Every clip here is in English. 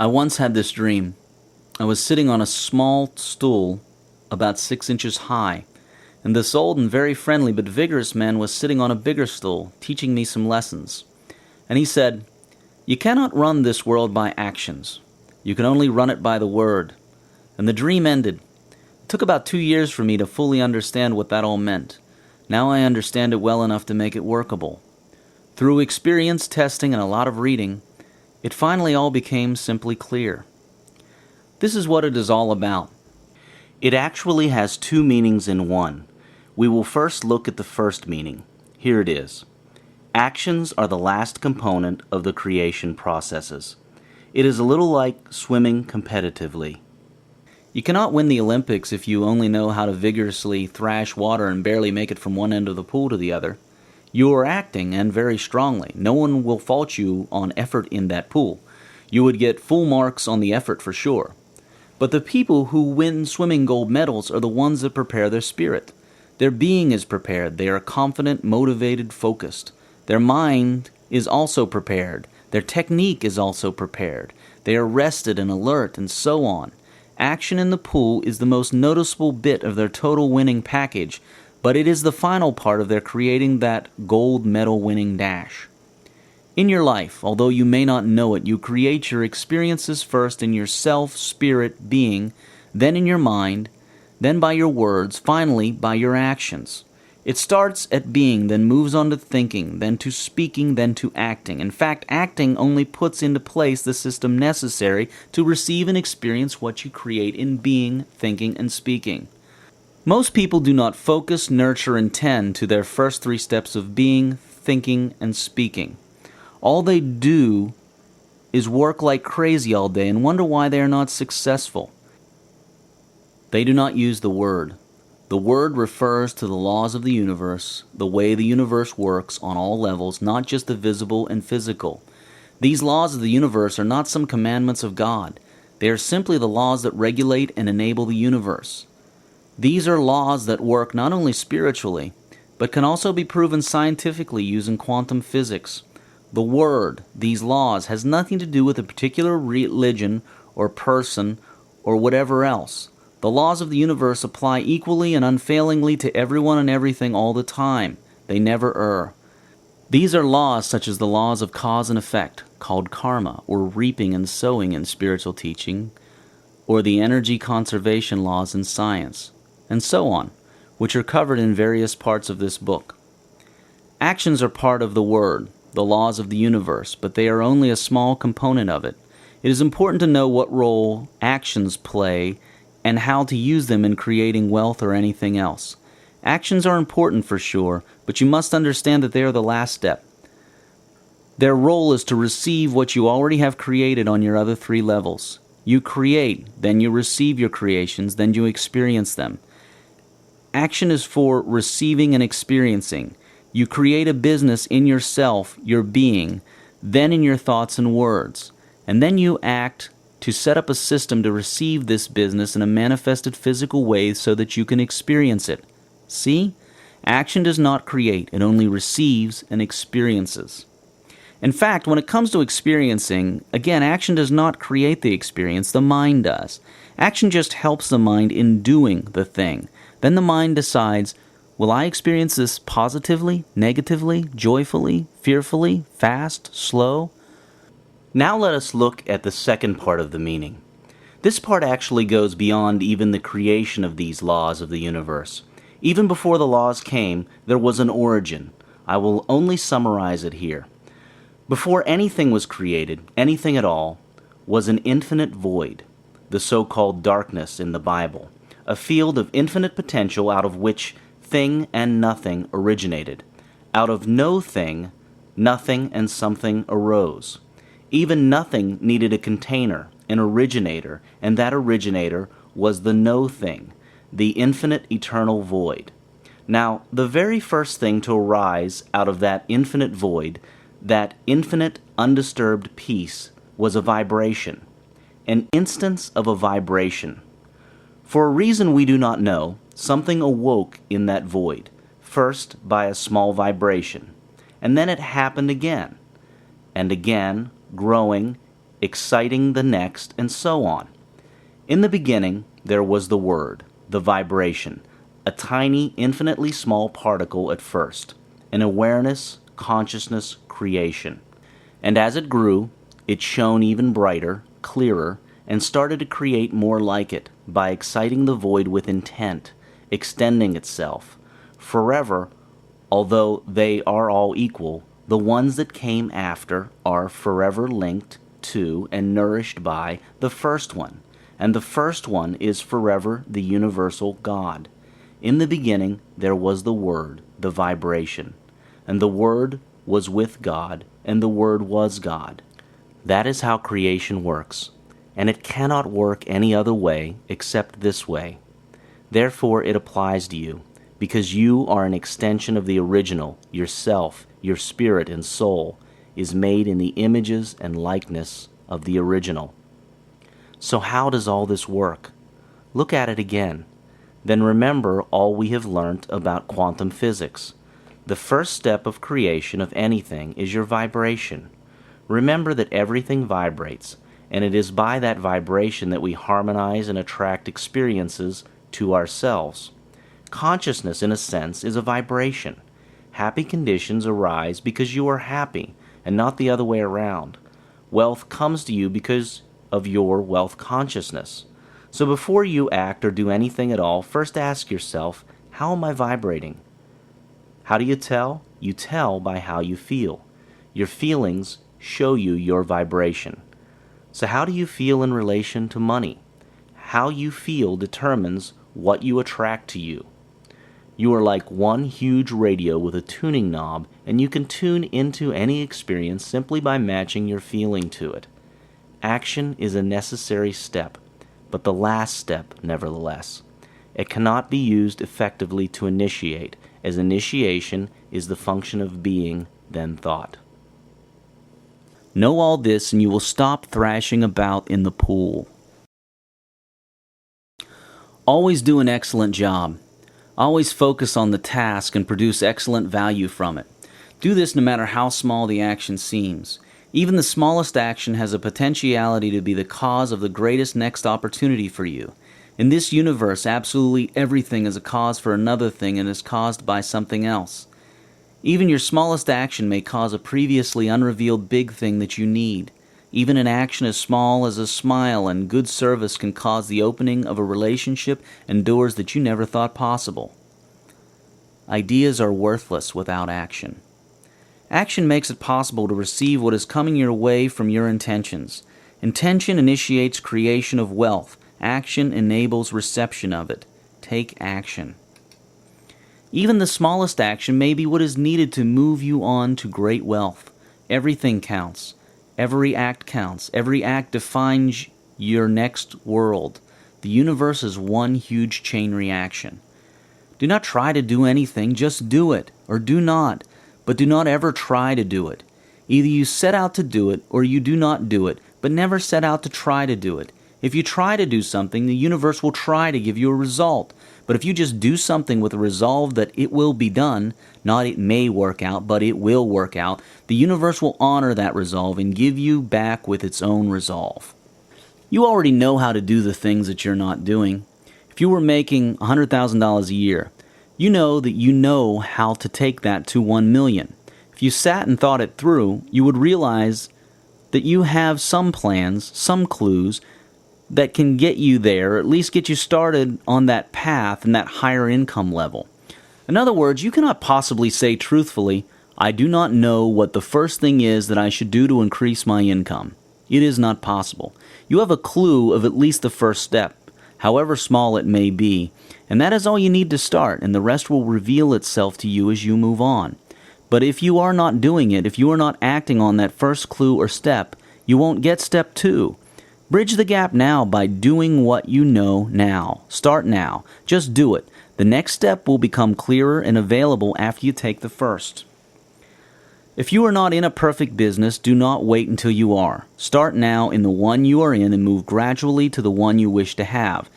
I once had this dream. I was sitting on a small stool about 6 inches high, and this old and very friendly but vigorous man was sitting on a bigger stool, teaching me some lessons. And he said, "You cannot run this world by actions. You can only run it by the word." And the dream ended. It took about 2 years for me to fully understand what that all meant. Now I understand it well enough to make it workable. Through experience, testing, and a lot of reading, it finally all became simply clear. This is what it is all about. It actually has two meanings in one. We will first look at the first meaning. Here it is. Actions are the last component of the creation processes. It is a little like swimming competitively. You cannot win the Olympics if you only know how to vigorously thrash water and barely make it from one end of the pool to the other. You are acting, and very strongly. No one will fault you on effort in that pool. You would get full marks on the effort for sure. But the people who win swimming gold medals are the ones that prepare their spirit. Their being is prepared. They are confident, motivated, focused. Their mind is also prepared. Their technique is also prepared. They are rested and alert, and so on. Action in the pool is the most noticeable bit of their total winning package, but it is the final part of their creating that gold medal winning dash. In your life, although you may not know it, you create your experiences first in your self, spirit, being, then in your mind, then by your words, finally by your actions. It starts at being, then moves on to thinking, then to speaking, then to acting. In fact, acting only puts into place the system necessary to receive and experience what you create in being, thinking, and speaking. Most people do not focus, nurture, and tend to their first three steps of being, thinking, and speaking. All they do is work like crazy all day and wonder why they are not successful. They do not use the word. The word refers to the laws of the universe, the way the universe works on all levels, not just the visible and physical. These laws of the universe are not some commandments of God. They are simply the laws that regulate and enable the universe. These are laws that work not only spiritually, but can also be proven scientifically using quantum physics. The word, these laws, has nothing to do with a particular religion or person or whatever else. The laws of the universe apply equally and unfailingly to everyone and everything all the time. They never err. These are laws such as the laws of cause and effect, called karma, or reaping and sowing in spiritual teaching, or the energy conservation laws in science, and so on, which are covered in various parts of this book. Actions are part of the word, the laws of the universe, but they are only a small component of it. It is important to know what role actions play and how to use them in creating wealth or anything else. Actions are important for sure, but you must understand that they are the last step. Their role is to receive what you already have created on your other three levels. You create, then you receive your creations, then you experience them. Action is for receiving and experiencing. You create a business in yourself, your being, then in your thoughts and words, and then you act to set up a system to receive this business in a manifested physical way so that you can experience it. See? Action does not create, it only receives and experiences. In fact, when it comes to experiencing, again, action does not create the experience, the mind does. Action just helps the mind in doing the thing. Then the mind decides, will I experience this positively, negatively, joyfully, fearfully, fast, slow? Now let us look at the second part of the meaning. This part actually goes beyond even the creation of these laws of the universe. Even before the laws came, there was an origin. I will only summarize it here. Before anything was created, anything at all, was an infinite void, the so-called darkness in the Bible, a field of infinite potential out of which thing and nothing originated. Out of no thing, nothing and something arose. Even nothing needed a container, an originator, and that originator was the no thing, the infinite eternal void. Now, the very first thing to arise out of that infinite void, that infinite undisturbed peace, was a vibration, an instance of a vibration. For a reason we do not know, something awoke in that void, first by a small vibration, and then it happened again, and again, growing exciting the next, and so on. In the beginning, there was the Word, the vibration, a tiny, infinitely small particle at first, an awareness, consciousness, creation. And as it grew, it shone even brighter, clearer, and started to create more like it by exciting the void with intent, extending itself. Forever, although they are all equal, the ones that came after are forever linked to and nourished by the first one, and the first one is forever the universal God. In the beginning there was the Word, the vibration, and the Word was with God, and the Word was God. That is how creation works, and it cannot work any other way except this way. Therefore it applies to you, because you are an extension of the original, yourself, your spirit and soul, is made in the images and likeness of the original. So how does all this work? Look at it again. Then remember all we have learnt about quantum physics. The first step of creation of anything is your vibration. Remember that everything vibrates, and it is by that vibration that we harmonize and attract experiences to ourselves. Consciousness, in a sense, is a vibration. Happy conditions arise because you are happy, and not the other way around. Wealth comes to you because of your wealth consciousness. So before you act or do anything at all, first ask yourself, how am I vibrating? How do you tell? You tell by how you feel. Your feelings show you your vibration. So how do you feel in relation to money? How you feel determines what you attract to you. You are like one huge radio with a tuning knob, and you can tune into any experience simply by matching your feeling to it. Action is a necessary step, but the last step, nevertheless. It cannot be used effectively to initiate, as initiation is the function of being, then thought. Know all this, and you will stop thrashing about in the pool. Always do an excellent job. Always focus on the task and produce excellent value from it. Do this no matter how small the action seems. Even the smallest action has a potentiality to be the cause of the greatest next opportunity for you. In this universe, absolutely everything is a cause for another thing and is caused by something else. Even your smallest action may cause a previously unrevealed big thing that you need. Even an action as small as a smile and good service can cause the opening of a relationship and doors that you never thought possible. Ideas are worthless without action. Action makes it possible to receive what is coming your way from your intentions. Intention initiates creation of wealth. Action enables reception of it. Take action. Even the smallest action may be what is needed to move you on to great wealth. Everything counts. Every act counts. Every act defines your next world. The universe is one huge chain reaction. Do not try to do anything, just do it, or do not, but do not ever try to do it. Either you set out to do it, or you do not do it, but never set out to try to do it. If you try to do something, the universe will try to give you a result. But if you just do something with a resolve that it will be done, not it may work out, but it will work out, the universe will honor that resolve and give you back with its own resolve. You already know how to do the things that you're not doing. If you were making $100,000 a year, you know how to take that to $1 million. If you sat and thought it through, you would realize that you have some plans, some clues, that can get you there, or at least get you started on that path and that higher income level. In other words, you cannot possibly say truthfully, I do not know what the first thing is that I should do to increase my income. It is not possible. You have a clue of at least the first step, however small it may be, and that is all you need to start, and the rest will reveal itself to you as you move on. But if you are not doing it, if you are not acting on that first clue or step, you won't get step 2. Bridge the gap now by doing what you know now. Start now. Just do it. The next step will become clearer and available after you take the first. If you are not in a perfect business, do not wait until you are. Start now in the one you are in and move gradually to the one you wish to have.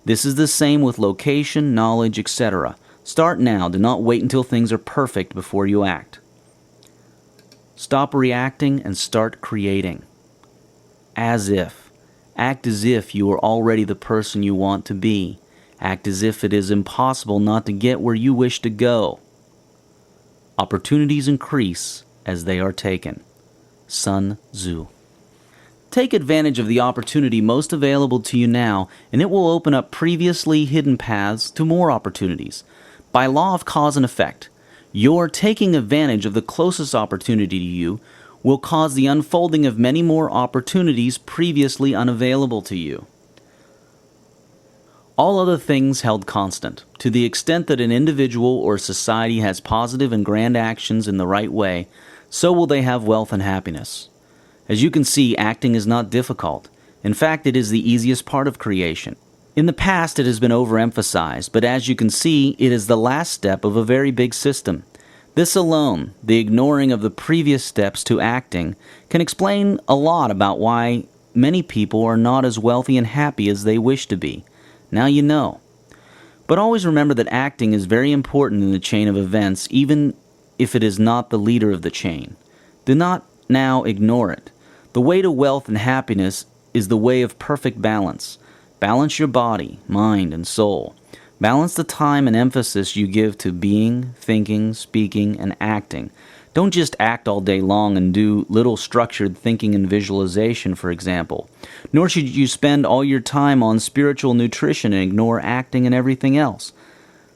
This is the same with location, knowledge, etc. Start now. Do not wait until things are perfect before you act. Stop reacting and start creating. as if. Act as if you are already the person you want to be. Act as if it is impossible not to get where you wish to go. Opportunities increase as they are taken. Sun Tzu. Take advantage of the opportunity most available to you now, and it will open up previously hidden paths to more opportunities. By law of cause and effect, your taking advantage of the closest opportunity to you will cause the unfolding of many more opportunities previously unavailable to you. All other things held constant, to the extent that an individual or society has positive and grand actions in the right way, so will they have wealth and happiness. As you can see, acting is not difficult. In fact, it is the easiest part of creation. In the past, it has been overemphasized, but as you can see, it is the last step of a very big system. This alone, the ignoring of the previous steps to acting, can explain a lot about why many people are not as wealthy and happy as they wish to be. Now you know. But always remember that acting is very important in the chain of events, even if it is not the leader of the chain. Do not now ignore it. The way to wealth and happiness is the way of perfect balance. Balance your body, mind, and soul. Balance the time and emphasis you give to being, thinking, speaking, and acting. Don't just act all day long and do little structured thinking and visualization, for example. Nor should you spend all your time on spiritual nutrition and ignore acting and everything else.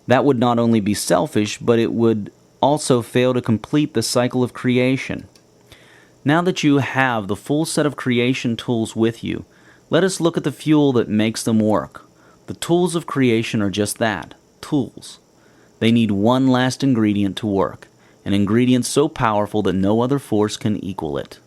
That would not only be selfish, but it would also fail to complete the cycle of creation. Now that you have the full set of creation tools with you, let us look at the fuel that makes them work. The tools of creation are just that, tools. They need one last ingredient to work, an ingredient so powerful that no other force can equal it.